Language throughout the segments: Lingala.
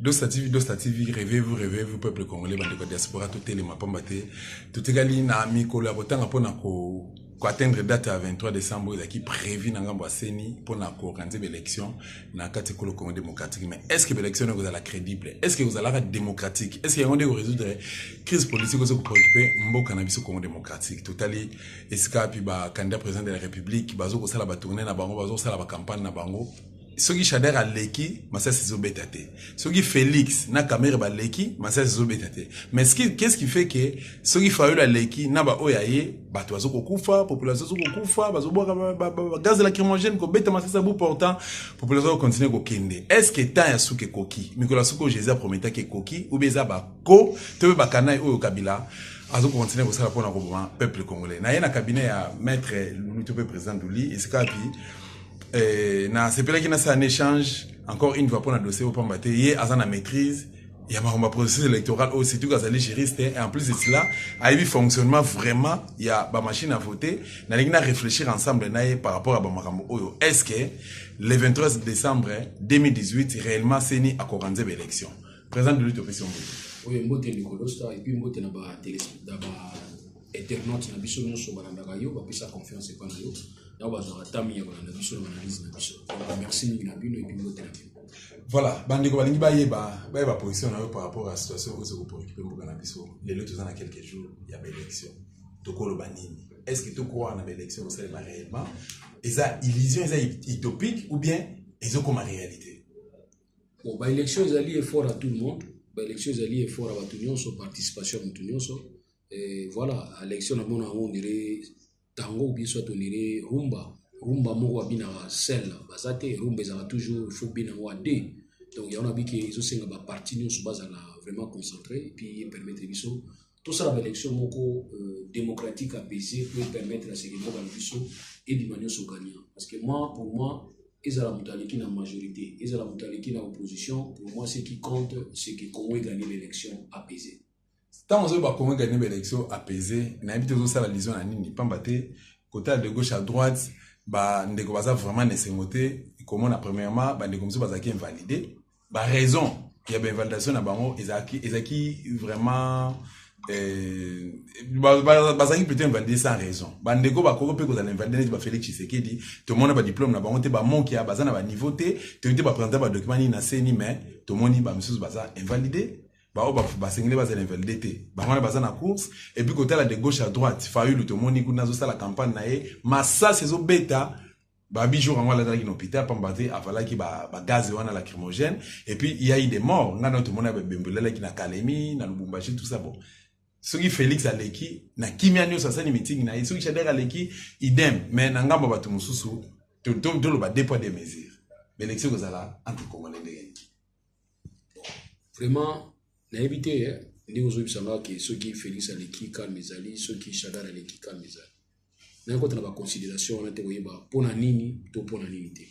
Dostativi, rêvez-vous, peuple congolais, bande de diaspora, tout est les mapambate, tout est gali na ami collaborateur pour atteindre date à 23 décembre, qui prévu dans Gambo Seni pour organiser l'élection dans le Congo démocratique. Mais est-ce que l'élection est la crédible? Est-ce que vous allez la démocratique? Est-ce qu'il y a un résoudre la crise politique que vous préoccupez au cannabis au Congo démocratique? Totalement, est-ce qu'il y a un candidat président de la République, bazo ko sala ba tourner na bango, bazo sala ba campagne na bango? Ceux qui chadèrent à l'équipe, mais ça c'est zobétate. Ceux qui Félix, na caméra ba l'équipe, mais ça c'est zobétate. Mais qu'est-ce qui fait que ceux qui faillent à l'équipe, na ba oyaye, ba toazo kokufa, population kokufa, ba zobo gaz lacrymogène ko beta mais ça bout portant, population continue ko kende. Est-ce que tant ya souke koki, Nicolas Souko Jésus prometa que koki ou beza ba ko, te ba kanai oyo kabila. Azo continuer ko sala pona ko peuple congolais. Na yena cabinet ya maître Louis président Douli, et c'est c'est là qu'il y a un échange encore une fois pour un dossier au Pambate. Il y a une maîtrise, il y a un processus électoral aussi, tout cas, juriste, et en plus de cela, il y a un fonctionnement vraiment, il y a une machine à voter, il y a réfléchir ensemble par rapport à Bamakambo. Est-ce que le 23 décembre 2018, réellement, c'est ni à organiser l'élection? Président de l'utopie. Oui, je suis Nicolas, et puis je suis internaute, je suis confiance et voilà, bandeko balingi ba position par rapport à la situation où se préoccuper beaucoup na biso. Les autres dans quelques jours, il y a l'élection. Tokolo banini. Est-ce que tu crois dans l'élection c'est réellement? Est-ce illusion, est utopique ou bien est-ce comme réalité? Bon, bah élection est fort à tout le monde. Bah élection est fort à tout le monde, sur participation à tout le monde. Et voilà, l'élection on dirait tango ou bien soit on dirait rumba moko abina sel bazate rumba ezala toujours faut bina wa de donc il y en a bi que ils ont ba parti nous sur base là vraiment concentré et puis permettre biso tout ça l'élection moko démocratique apaisée pour permettre à ce que moko biso et di manière so gagnant parce que moi pour moi ezala mutaliki na majorité ezala mutaliki na opposition pour moi ce qui compte c'est que Congo gagne l'élection apaisée. Tant on va Congo gagner l'élection apaisée na habite zo sala lision na nini pambate côté de gauche à droite bah ndeko baza vraiment nesengote comment na premièrement bah ndeko mso baza ki invalidé bah raison il y a bien validation na bango ezaki vraiment baza ki peut-être invalidé sans raison bah ndeko ba koko pe ko za invalidé ba Félix Tshisekedi tout le monde ba diplôme na bango te ba manki ya baza na ba niveau te ba présenter ba document ni na seni mais tout le monde ba mso baza invalidé ba sengele ba invalidé ba ngona baza na course et puis côté là de gauche à droite faulu tout monde kuna zo sala campagne na ye massa sezo beta ba bijour en wala dans l'hôpital pambate avala ki ba gaz wana lacrymogène et puis il y a eu des morts na tout monde ba bembelela ki na Kalemi na Lubumbashi tout ça bon ce qui Félix Aleki na kimianyo sasa ni meeting na ce qui Chadera Aleki idem mais na ngamba batu mususu to lo ba dépôt des mesures l'élection kozala entre Congolais ndenge vraiment na éviter les gens qui ceux qui Félix Aleki calme ezali ceux qui Chadara Aleki calme ezali na ko tana ba considération na te koyeba pona nini to pona nini te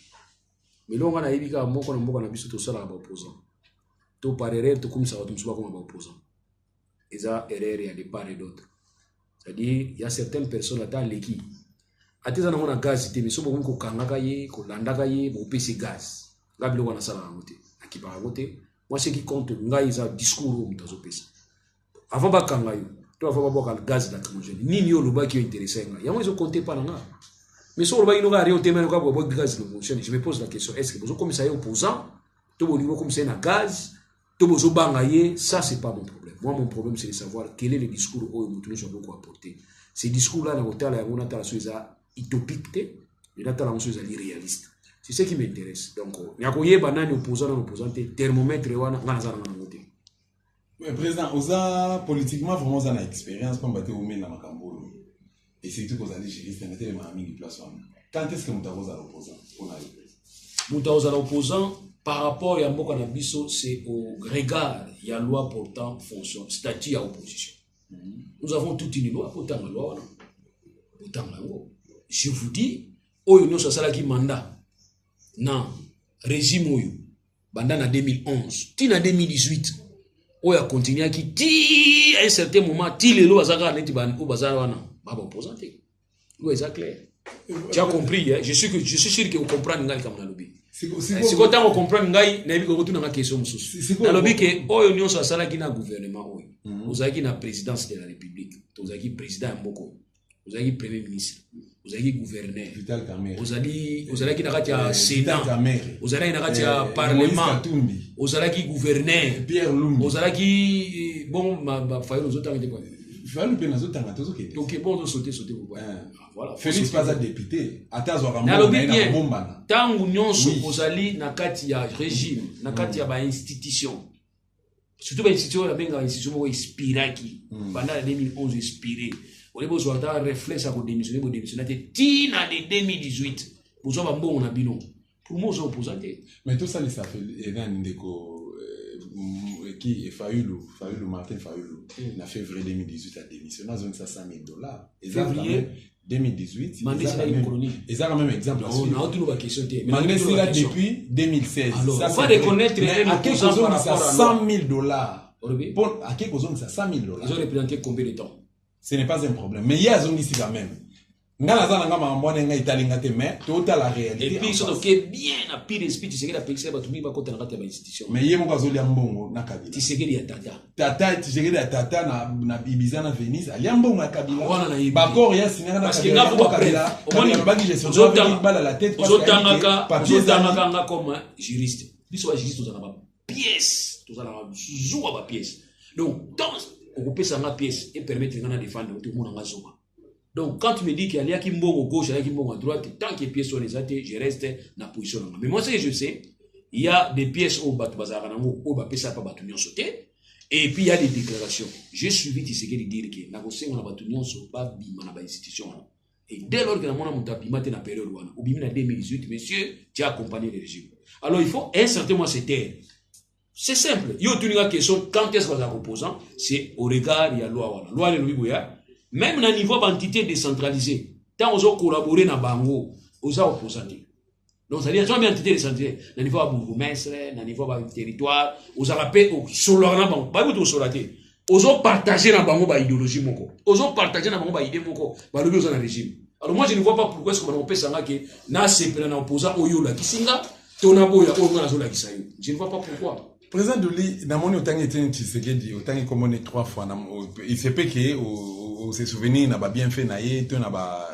mais longa na yebika moko na biso to sala ba opposant to parere to comme ça to msuba comme ba opposant eza erreur ya de part et d'autre c'est-à-dire il y a certaines personnes ata leki ateza na mona gaz te mais so bo ko kangaka ye ko landaka ye bo pesi gaz ngabilo wana sala ngote akipa ngote. Moi, ce qui compte, c'est un discours avant de faire tu vas avoir le gaz lacrymogène. Ni le qui est intéressé. Il y a moins de compter par là. Mais si on va y avoir un thème, gaz lacrymogène, je me pose la question est-ce que vous comme ça opposant, tout au niveau comme ça un gaz, tout au bangaye, ça c'est pas mon problème. Moi, mon problème c'est de savoir quel est le discours où nous avons beaucoup apporter. Ces discours-là, on a utopique, mais là, on a irréaliste. C'est ce qui m'intéresse. Donc, il y a un banane opposant, thermomètre, mais président, osa politiquement vraiment ça une expérience comme battre au dans Makambo. Et c'est tout qu'on a dit juriste, on était les mamie du place. Quand est-ce que nous avons à l'opposant? Nous avons à l'opposant par rapport à Mboka Nabiso, c'est au regard, il y a loi portant fonction, statut à opposition. Nous avons toute une loi portant la loi. Je vous dis, nous avons qui mandat. Non, régime oyo banda na 2011 ti na 2018 oyo a continué qui ti à un certain moment ti lelo azaka neti ban ko bazara wana ba opposante oui c'est clair tu as compris hein? Je suis sûr que vous comprenez ngal comme na lobi siko tango comprendre ngai na yebi ko tuna question mususu na lobi ke oyo nyonso asala ki na gouvernement oyo ozaki na présidence de la république ozaki président mboko ozaki premier ministre ozaki gouverneur ozalaki na kati ya sénat ozalaki na kati ya parlement ozalaki gouverneur ozalaki bon ma fayo ozotanga te quoi Fallait bien nous autant tous ok. Donc bon sauter voilà. Félix pas député. Atazo ramona bomba. Tangu nyonso ozali na kati ya régime, na kati ya ba institution. Surtout ba institution la benga institution mo expiraki. Pendant 2011 expiré. Ole bo zo ta réflexe à ko démissionner te tina de 2018. Bozo ba mbongo na bino. Pour moi zo opposé. Mais tout ça les ça fait ndeko qui est Martin Fayoulou, en février 2018 a démissionné, on a donné ça $100,000. Février 2018, et ça quand même exemple. On a toujours la question. Malgré cela depuis 2016. Alors, on va reconnaître à quel chose on a $100,000. À quel chose on a $100,000. Ils ont représenté combien de temps? Ce n'est pas un problème. Mais il y a un ici quand même. Et puis ils ont bien à pire esprit tu sais que la pexé va tout mis côté na kati ya institution. Mais yemo kazolia mbongo na Kabila. Tu sais que ya tata. Tata tu sais que ya tata na Ibiza na Venise, ali mbongo na Kabila. Ba corps ya sinanga na Kabila. Parce que Kabila, on ba gestion de balle à la tête parce que ozotanga comme juriste. Biso ba juriste tozana ba pièce, tozana ba zuwa ba pièce. Donc dans on peut ça ma pièce et permettre de défendre tout le monde en zoba. Donc, quand tu me dis qu'il y a qui mbongo gauche, il y a qui mbongo à droite, tant que les pièces sont les athées, je reste dans la position. Mais moi, ce que je sais, il y a des pièces au Batoubazaranamo, au Bapesa Batunion sauté, et puis il y a des déclarations. J'ai suivi Tshisekedi dire que la Rossé, on a Batunion sauté, bima na institution. Et dès lors que la mona monta bima na période ou bima na 2018, monsieur, tu as accompagné le régime. Alors, il faut un certain mois se taire. C'est simple. Il y a une question, quand est-ce qu'on a opposant? C'est au regard, il y a loi. Loi, le Louis-Bouya. Même na niveau d'entité décentralisée, tant on collaborer na bango, on a opposé. Donc ça veut dire que entité décentralisée, na niveau bourgmestre, na niveau territoire, on a rappelé au solar na bango, pas tout solaté. On a partagé na bango ba idéologie moko. On a partagé na bango ba idée moko, ba lobi na régime. Alors moi je ne vois pas pourquoi est-ce qu'on peut sanga que na sepela na opposant oyo la kisinga, tona boya oyo na zo la kisayo. Je ne vois pas pourquoi. Président Douli, dans mon autant été Tshisekedi, autant que comme on est 3 fois, il se peut que se souvenir n'a pas bien fait naïe, tu n'as pas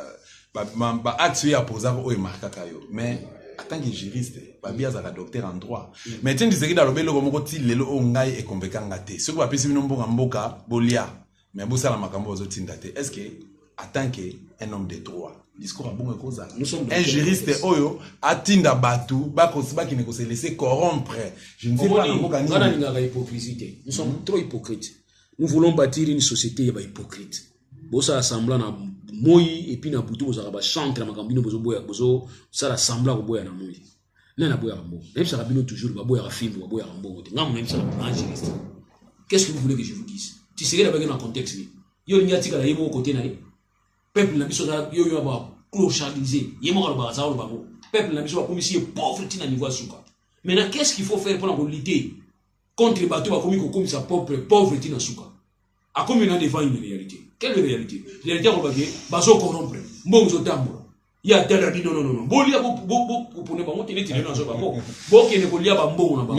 acte à poser au marquakayo. Mais en tant que juriste, pas bien à la docteur en droit. Mais tu dis que dans le bel homme côté le ongai et convaincant gâté. Ce qu'on appelle sinon bon amboka bolia, mais bossa la makambo aux autres tindate. Est-ce que en tant qu'un homme de droit, discours à bon cause, un juriste oyo atinda batu, ba qui ne se laisser corrompre. Je ne sais pas la hypocrisie. Nous sommes trop hypocrites. Nous voulons bâtir une société hypocrite. Bosa assembla na moi et puis na butu bosa ba chanter na makambino bozo boya bozo ça assembla ko boya na moi. Na boya mbo. Même ça rabino toujours ba boya fimbo ba boya mbo. Ngam même ça ba juriste. Qu'est-ce que vous voulez que je vous dise? Tu sais là dans contexte ni. Yo nyati kala yebo côté na peuple na biso yo yo ba clochardisé. Yemo ka ba ça ba ngo. Peuple na biso ba comme si pauvre tina niveau suka. Maintenant qu'est-ce qu'il faut faire pour lutter contre les bateaux ba comme ça pauvre tina suka? A comme on a devant une réalité. Quelle réalité? La réalité, on va dire, baso corrompre, bon zotambo. Il y a tel abi non. Bolia pour ne pas monter les télé dans ce babo. Bon qui ne bolia ba bon na ba.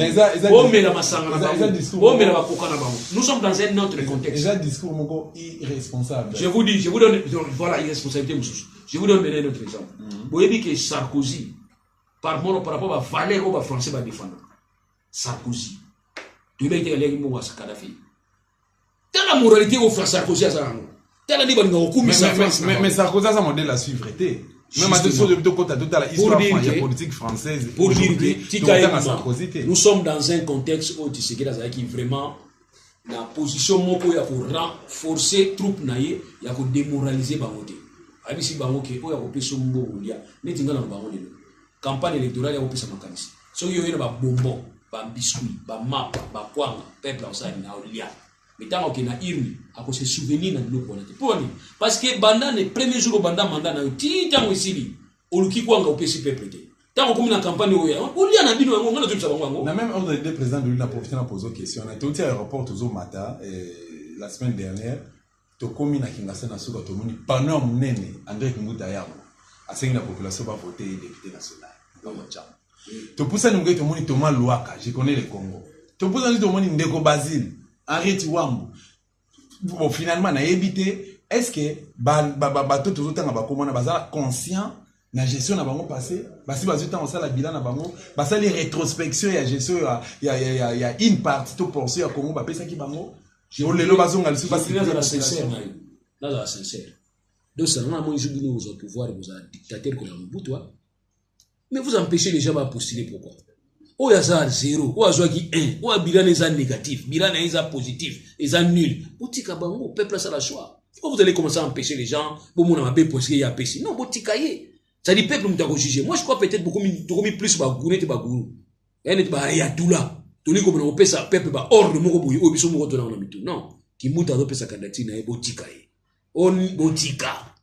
Bon mais la masanga na ba. Bon mais la ba koka na ba. Nous sommes dans un autre contexte. Déjà discours moko irresponsable. Je vous donne voilà irresponsabilité monsieur. Je vous donne un autre exemple. Vous voyez que Sarkozy par rapport à valeur au français va défendre. Sarkozy. Tu vas être allé mo à Kadhafi. Telle la moralité au France Sarkozy à Sarano. Mais Sarkozy a un modèle à suivre. Même à de côté de la histoire politique française. Pour dire que nous sommes dans un contexte où tu sais que qui vraiment la position moko ya pour renforcer troupe naie ya ko démoraliser bangote. Abisi bangoke o ya ko peso mbo lia. Netinga na bango lelo. Campagne électorale ya ko pesa makanisi. So yo yena ba bonbon, ba biscuit, ba map, ba kwanga, peuple au sa na olia. Mais tant qu'on a irmi, à cause de souvenirs dans le monde. Pourquoi? Parce que bandana le premier jour au bandana mandana, ti tant aussi au luki quoi au PC peuple. Tant qu'on a une campagne où il y a un bino, on a tout ça. On a même ordre de président de l'Union profité de poser une question. On a été au aéroport au matin la semaine dernière. To komi na Kinshasa na suka to moni panom nene André Kinguta yabo. Asengi la population va voter député national. To poussa nous to moni Thomas Louaka, je connais le Congo. To poussa nous to moni Ndeko Basile, Henri Wambu. Bon finalement na évité est-ce que bato tout temps ba komona bazala conscient na gestion na bango passé basi bazuta on sala bilan na bango basali rétrospection ya gestion ya une partie to portion ya Congo ba pesa ki bango on lelo bazonga lisu basi na sincère na la sincère donc ça na mo jubili au pouvoir vous a dictateur que la Mobutu mais vous empêchez les gens de postuler pourquoi ou ya ça 0 ou azwa ki 1 ou bilan les négatif bilan les positif les nul botika bango peuple ça la choix pourquoi vous allez commencer à empêcher les gens pour mon m'a poster ya pesi non botika yé ça dit peuple m'ta juger moi je crois peut-être beaucoup plus ba gourou ba gourou ene ba ya tula tuli ko na pesa peuple ba ordre moko boyi o biso moko tona na mitu non ki muta do pesa candidature na botika yé on botika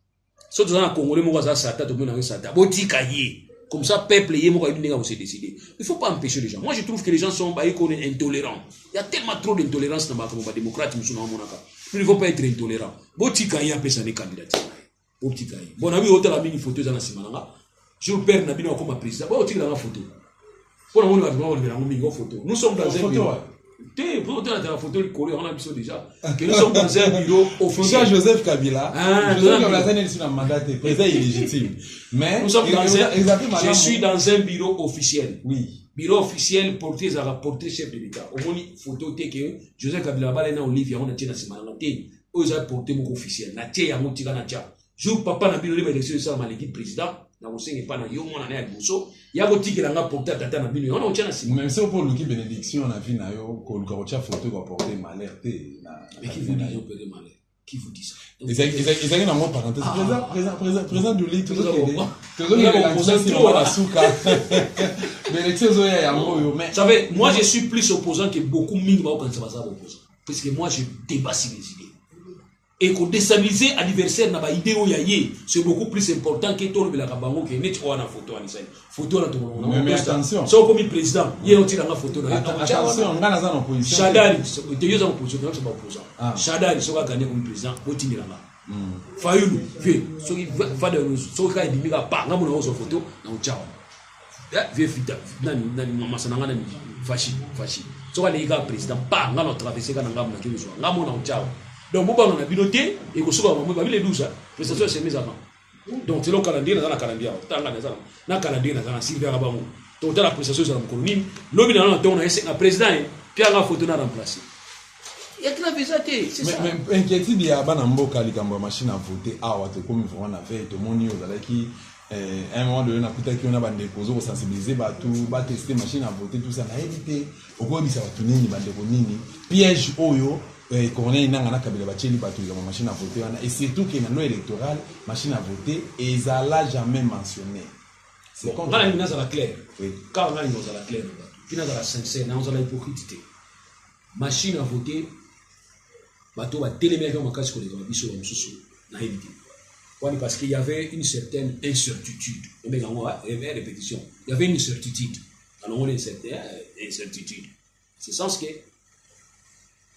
so to na congolais moko za sata to mona sata botika yé comme ça peuple yé moko ayundi nga se décider il faut pas empêcher les gens moi je trouve que les gens sont intolérants il y a tellement trop d'intolérance dans ma démocrate musulman monaka il ne faut pas être intolérant botika yé pesa ne candidature botika yé bon ami hôtel ami ni photo za na simananga je père na bino comme président botika na photo pour la photo nous sommes dans un bureau la photo le collé on a vu déjà que nous sommes dans un bureau officiel Joseph Kabila Joseph Kabila est sur un mandat président illégitime mais nous sommes je suis dans un bureau officiel oui bureau officiel porté à rapporter chef de l'État au moins photo que Joseph Kabila ba na Olivier on a tina simana té aux a porté mon officiel na té ya motika na tia jour papa na bino les élections ça ma l'équipe président na musenge pa na yo mona na ya boso ya botikela nga porter tata na bino on a tia na simana même c'est pour le qui bénédiction na vie na yo ko ko tia photo ko porter malheur té na qui vous dit yo porter malheur qui vous dit ça ils ont une parenthèse président de l'État tout vous savez moi je suis plus opposant que beaucoup mingi ba quand ça opposant parce que moi je débat sur les idées et qu'on déstabiliser adversaire na ba idée o yaye c'est beaucoup plus important que tout le la kabango que net o na photo anisai photo na to mais attention so comme président yé on tire la photo na attention ngana za en opposition Shadari te yo za opposition na ba opposant Shadari so ka gagner comme président o tindira nga Fayulu fait so qui va de so ka idimika pa nga mona so photo na o chawa vie fita nani mama sana ngana fashi so ka le ka président pa nga no traverser kana nga mona ke so nga mona o chawa donc bon on a binoté et que souvent on va les 12 prestation c'est mise avant donc c'est le calendrier dans la calendrier tanga na calendrier na Sylvia Rabango donc dans la prestation c'est la colonie lobi na on a un président puis on a photo na remplacer il y a grave ça c'est ça mais inquiétude ya bana mboka likambo machine à voter awa te comme vraiment na fait tout monde yo qui un moment donné na kuta ki on a bande poser pour sensibiliser ba tester machine à voter tout ça na éviter oko bisa watu nini bande ko nini piège oyo Corneille Nangana Kabila Bacheli Batou la machine à voter et surtout qu'il y a une loi électorale machine à voter et ils n'ont jamais mentionné. C'est quand on a une la claire. Quand on a une la claire, puis on a la sincère, on a la hypocrite. Machine à voter, bateau va télémédier en cas que les gens sont sous na éviter. Parce qu'il y avait une certaine incertitude. Mais on va répétition. Il y avait une certitude. Alors on a une certaine incertitude. C'est sens que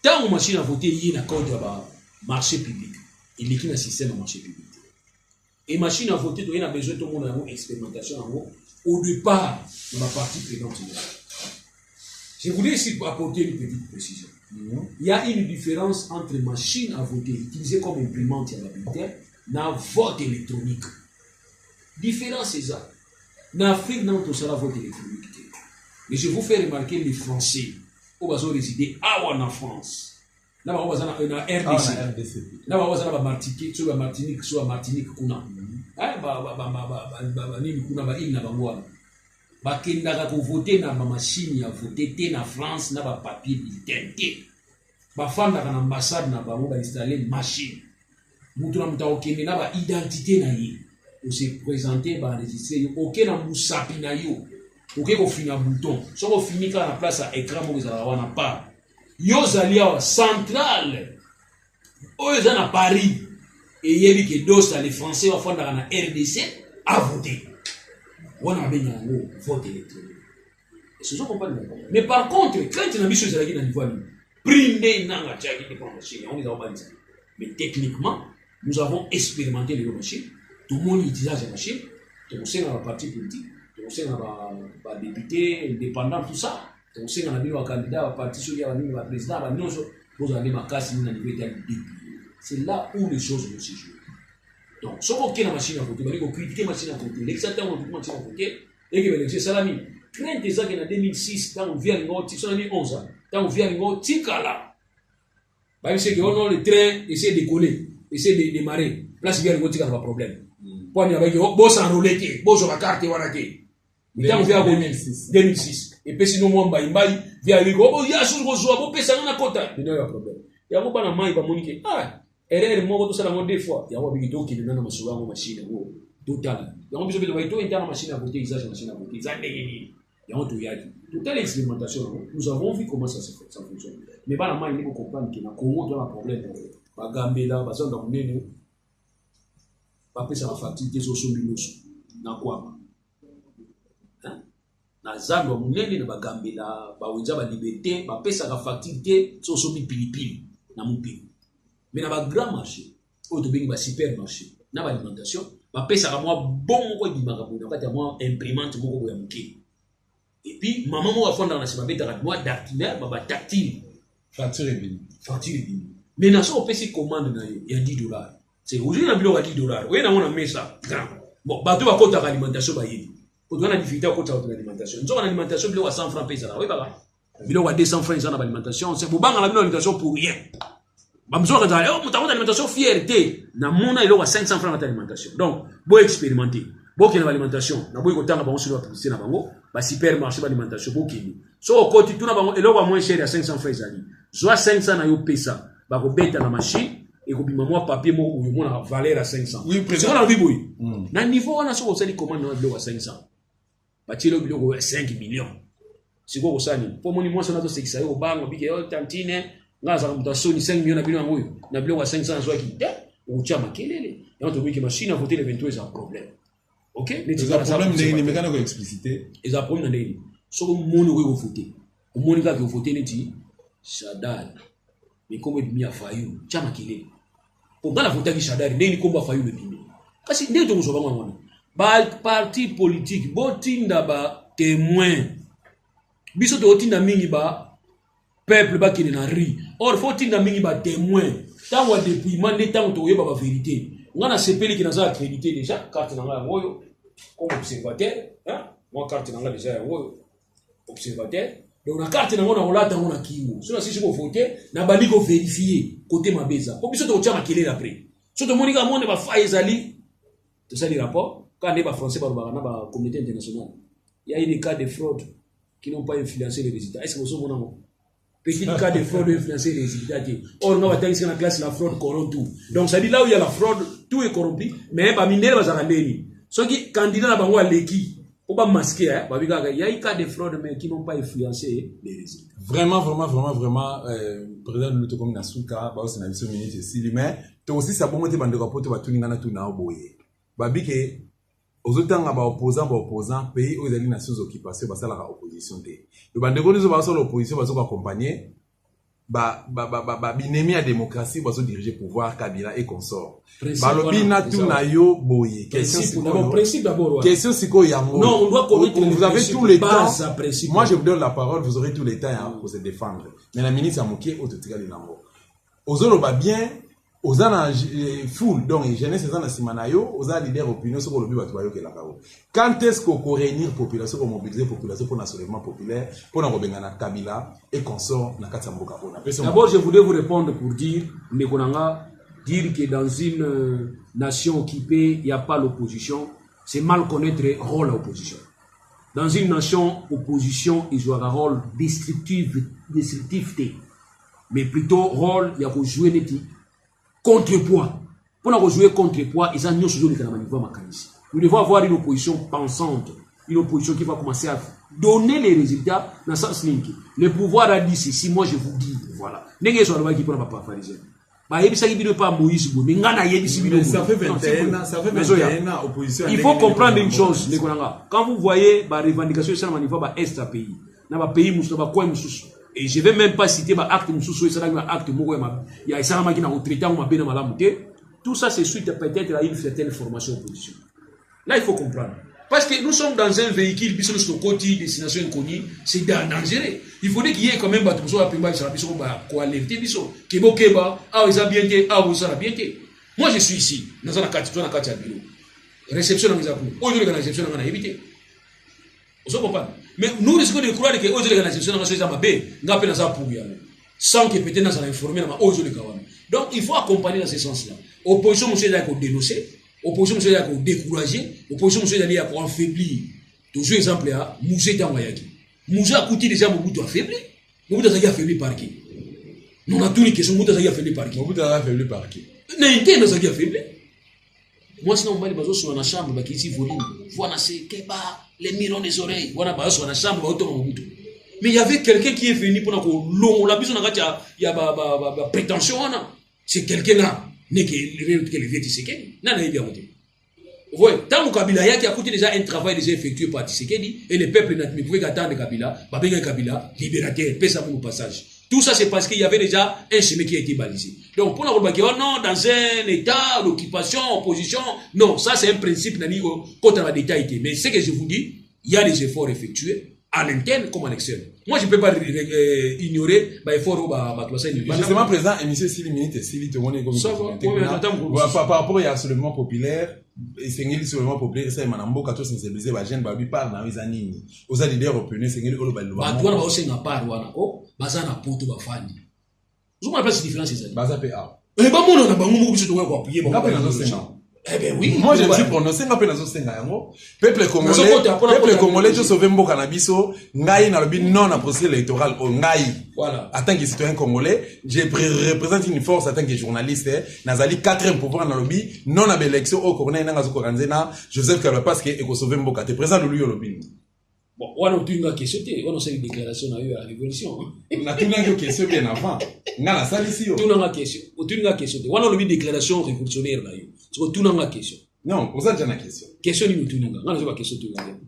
tant que machine à voter, il y a un code de marché public. Il y a un système de marché public. Et machine à voter, il y a besoin de tout le monde d'avoir une expérimentation au départ de ma partie prenante. Je voulais ici apporter une petite précision. Il y a une différence entre machine à voter utilisée comme imprimante à la bulletin et vote électronique. Différence c'est ça. En Afrique, non, tout ça, vote électronique. Mais je vous fais remarquer les Français. Où ils ont résidé en France. Là, ils ont RDC. Là, ils ont Martinique, soit Martinique, soit Martinique, kuna. Bakenda ko voter na machine ya voter te na France na ba papier bulletin te. Bafanda na ambassade na bango ba installer machine. Mutu na mutaokende na ba identité na ye. Pour se présenter ba enregistrer aucun na musapi na yo. Ok, qu'on finit un bouton. Si on finit quand la place à écran, on n'a pas. Yo zalia central. Ils sont à Paris. Et il y a dit que d'autres, les Français, vont faire dans la RDC à voter. On a bien un vote électronique. C'est ça qu'on parle. Mais par contre, quand on a mis sur la niveau prime nanga tchaki de machine, on les a pas dit. Mais techniquement, nous avons expérimenté les machines. Tout le monde utilise les machines. Tout le monde sait dans la partie politique. on a des députés indépendants, tout ça. On sait qu'on a mis un candidat, un parti, un président, vous avez ma casse, vous avez des. C'est là où les choses vont se jouer. Donc, si on a une machine à côté, on a critiqué la machine à côté, l'exacteur on a une machine à côté, et que l'élection salami. Crainte ça qu'en 2006, quand on vient à l'Ingo, on a mis 11 ans, quand on vient à l'Ingo, Tikala. Bah, c'est que on a le train, essaie de décoller, essaie de démarrer. Là, c'est bien l'Ingo, Tikala, pas de problème. Pour y avoir bon s'enrouler, bon sur la carte, voilà. Quand on vient à 2006, et puis sinon, moi, via l'Ingo, oh, il y a chose qu'on joue, bon, ça n'a pas de problème. Il y a un problème. Il y a un problème, il va moniquer. Ah! Erreur moi tout ça la deux fois il y a un bigito qui donne ma souvent machine total il y a un besoin de baito interne machine à côté usage machine à côté ça il y a un tout yaki totale expérimentation nous avons vu comment ça fonctionne mais pas la main il faut comprendre qu'il y a Congo dans le problème ba Gambela ba zonda munene ba pesa la facture so sombinoso na kwa na zando munene na ba Gambela ba wenza ba liberté ba pesa la facture so sombi pilipili na mupili. Mais dans le grand marché, au début, dans le supermarché, dans l'alimentation, je paye ça à moi bon quoi du marabout, dans moi imprimante moi quoi mouké. Et puis maman moi fond dans la semaine avec moi dactylaire, bah tactile. Facture est bien. Facture est bien. Mais dans ça on paye ses commandes il y a $10. C'est aujourd'hui on a billet à $10. Oui, on a mis ça. Bon, bateau va compter l'alimentation bah y. Pour donner la difficulté à compter l'alimentation. Nous avons l'alimentation billet à 100 francs paye ça. Oui bah. Billet à 200 francs dans l'alimentation, c'est pour banque l'alimentation pour rien. Bamzo quand on mutamu d'alimentation fierté na mona il aura 500 francs d'alimentation donc beau expérimenter beau qu'il y a l'alimentation na beau kotanga bango sur la publicité na bango ba supermarché d'alimentation beau qu'il so koti tuna bango il aura moins cher à 500 francs zali soit 500 na yo pesa ba ko beta na machine et ko bima moi papier mo yo mona valeur à 500 oui président na biboy na niveau on a so sali commande na bilo à 500 ba tilo bilo 5 millions siko ko sani po moni moi so na to sekisa yo bango bike yo tantine ngaza mutasoni 5 millions na bino ngoyo na bilo wa 500 zwa ki ucha makelele et on que machine à voter les 23 c'est un problème OK mais c'est un problème de mécanique explicité et ça problème ndeni so ko moni ko voter o moni ka ko voter neti Shadari mais comme il a failli cha makelele pour dans la voter ki Shadari ndeni komba failli le bimi kasi ndeni to ko so ba ngwana ba parti politique botinda ba témoin biso to otinda mingi ba peuple ba qui na ri or faut tinda mingi ba témoin tant wa depuis mandé tant to yeba ba vérité ngana sepeli qui na za accrédité déjà carte na nga ngoyo comme observateur hein moi carte na nga déjà ngoyo observateur donc na carte na ngona olata ngona kingo so na sisi ko voter na bali ko vérifier côté mabeza ko biso to tchama kelele après so to monika monde ba fa ezali to ça les rapports quand les ba français ba na ba communauté internationale il y a eu des cas de fraude qui n'ont pas influencé les résultats est-ce que vous savez mon petit cas de fraude influencer les résultats. Or, on va dire que la classe, la fraude corrompt tout. Donc, ça dit là où il y a la fraude, tout est corrompu, mais pas mineur, va s'arranger. Ceux qui candidats à l'équipe, pour pas masquer, il y a des cas de fraude, mais qui n'ont pas influencé les résultats. Vraiment, président de l'autocommune Nasuka, c'est une vision minute ici, mais aussi, ça peut être un rapport de tout le monde tout na boye. Babi que aux autant opposant pays aux alliés nations occupation bah ça la opposition té le bandeko nous va sur l'opposition va accompagner binemi à démocratie va se diriger pouvoir Kabila et consort balobina tout na yo boye principe d'abord question siko yango non on doit connaître vous avez tout le temps moi je vous donne la parole vous aurez tout le temps pour se défendre mais la ministre Amoké autotika linango ozolo ba bien aux ana foule donc jeunesse dans la simanayo aux a leader opinion sur le but bato que la parole quand est-ce qu'on réunir population pour mobiliser population pour nationalement populaire pour na robengana Kabila et consort na katsamboka pona d'abord je voulais vous répondre pour dire que dans une nation occupée il n'y a pas l'opposition c'est mal connaître le rôle de l'opposition dans une nation opposition il joue un rôle destructif mais plutôt rôle il y a pour jouer neti contrepoids. Pour jouer contrepoids, ils ont nous devons avoir une opposition pensante, une opposition qui va commencer à donner les résultats dans ce sens link. Le pouvoir a dit ceci, moi je vous dis, voilà. Ça fait 21 ans, opposition. Il faut comprendre une chose, quand vous voyez la revendication de l'Est pays, dans le pays, et je ne vais même pas citer l'acte tout ça c'est suite peut-être à une certaine formation opposition. Là il faut comprendre. Parce que nous sommes dans un véhicule, bisous sur le côté, destination inconnue, c'est dangereux. Il faudrait qu'il y ait quand même bateau, à Pimba, sur la bisous, quoi, alerter bisous. Kebo Keba, ah, ils ont bien été, ah, vous avez bien été. Moi, je suis ici, dans un carte, dans un carte à bureau. Réception dans les appuis. Aujourd'hui, la réception, on a évité. Vous comprenez? Mais nous risquons de croire que aujourd'hui, la réception, on a choisi à ma baie, on a appelé dans sa pouille. Sans que peut-être nous allons informer, donc il faut accompagner dans ce sens-là. Opposition, monsieur, d'aller dénoncer. Opposition, monsieur, d'aller décourager. Opposition, monsieur, d'aller affaiblir. Toujours exemple, là, Mouzé Tanwayaki. Mouzé a coûté déjà Mobutu affaibli. Mobutu a affaibli par qui? Non, on a tous les questions. Mobutu a affaibli par qui? Mobutu a affaibli par qui? N'importe qui a affaibli. Moi, sinon, on va aller sur la chambre, qui ici, volume. Voilà, c'est Keba, les mirons des oreilles. Voilà, sur la chambre, on va Mobutu. Mais il y avait quelqu'un qui est venu pour qu'on l'a besoin de il y a prétention. C'est quelqu'un-là. N'est que le vieux Tshisekedi. Non, non, il bien voté. Vous voyez, tant que Kabila qui a coûté déjà un travail déjà effectué par Tshisekedi, et le peuple n'a pas attendre Kabila, Kabila, libérateur, paix ça pour le passage. Tout ça, c'est parce qu'il y avait déjà un chemin qui a été balisé. Donc, pour nous dire, non, dans un état d'occupation, opposition, non, ça c'est un principe contre la détail. Mais ce que je vous dis, il y a des efforts effectués à l'interne comme à l'externe. Moi, je ne peux pas ignorer les efforts de justement, président, émission Sili Minute, Sili, tout le monde est comme par rapport à soulèvement populaire, et c'est un soulèvement populaire, c'est un manambo, quand on s'est sensibilisé, les gens parlent dans les années. Aux années d'Européens, c'est un peu le bas. Toi, aussi, n'a pas Rouanako, Bazana Poto Bafani. Vous m'appelez cette différence, c'est ça. Baza et pas mon on a pas mon sur toi pour appuyer. Eh ben oui. Moi, je me suis prononcé, nga pena zo senga yango. Peuple congolais, je sauve mboka na biso, ngai na lobi non à procès électoral au ngai. Voilà. En tant que citoyen congolais, je représente une force en tant que journaliste, nazali 4e pouvoir na lobi, non à l'élection au corona na zo koranzena, Joseph Kabila parce que eko sauve mboka te présent lui au lobi. Bon, on a une question, on a une déclaration à la révolution. On a une question bien avant. On a la salle ici. On a une question. On a une déclaration révolutionnaire là. On a une question. Non, vous avez déjà une question. Question ni on a une question.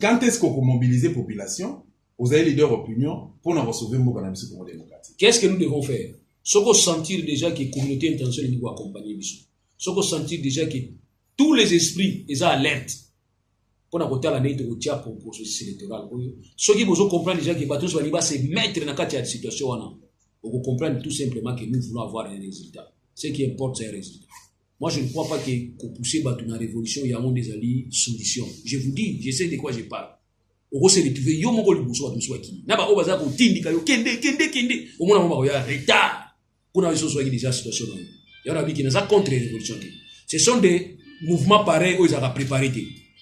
Quand est-ce qu'on peut mobiliser la population, vous avez leader opinion pour nous sauver le Congo démocratique? Qu'est-ce que nous devons faire? Ce qu'on sentir déjà que la communauté intentionnelle nous accompagner. Ce qu'on sentir déjà que tous les esprits sont alertes. Pour la côté à l'année de Rotia pour le processus électoral. Ceux qui vous comprennent déjà que les bateaux va se mettre dans la situation, vous comprenez tout simplement que nous voulons avoir un résultat. Ce qui importe, c'est un résultat. Moi, je ne crois pas que pousser dans la révolution, il y a des alliés solutions. Je vous dis, je sais de quoi je parle. Au se retrouver, yo moko le boussoir de soi qui. N'a pas au bazar pour tindika yo kende. Au moins, on va y avoir retard. Qu'on a eu ce soit déjà situation. Il y a un qui n'a pas contre la révolution. Ce sont des mouvements pareils où ils ont préparé.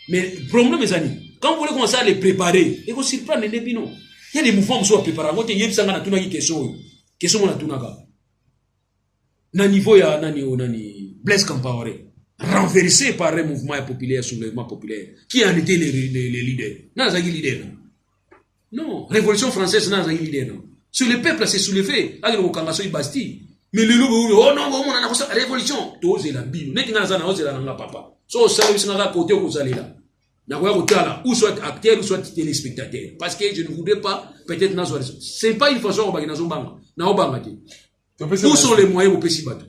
Mais le problème, mes amis, quand vous voulez commencer à les préparer, et vous surprendre les bino. Il y a des mouvements qui sont préparés. Il y a des gens qui ont question. Question de la na niveau ya nani Blaise Compaoré, renversé par les mouvements populaires, soulèvement populaire. Qui en était les leaders? Non, les leaders. Non, Révolution française, non, les leaders. Sur le peuple s'est soulevé, avec le Kangaso et Bastille. Mais le loup, oh non, on a la révolution. Tous la Bible. N'est-ce que la papa. So, ça, c'est un côté où vous allez là. Ou soit acteur, ou soit téléspectateur. Parce que je ne voudrais pas, peut-être, ce n'est pas une façon où où sont les moyens pour pécher bateau?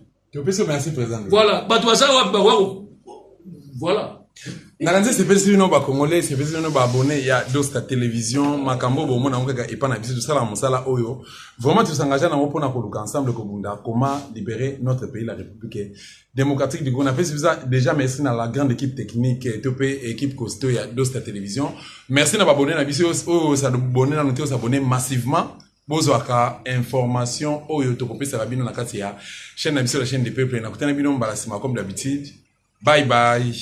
Voilà. Voilà. Naranze c'est pesi no ba congolais, c'est pesi no ba abonné, il y a d'autres télévision, makambo bo mona ngaka et pas na biso tout ça la mosala oyo. Vraiment tu s'engager na mpo na koluka ensemble ko bunda comment libérer notre pays la République démocratique du Congo. On a fait ça déjà merci na la grande équipe technique, TOP équipe costaud, il y a d'autres télévision. Merci na ba abonné na biso oyo ça abonné na noter s'abonner massivement. Bozwaka information oyo to kopesa ba bino na kati ya chaîne na biso la chaîne des peuples na kutana bino mbala sima comme d'habitude. Bye bye.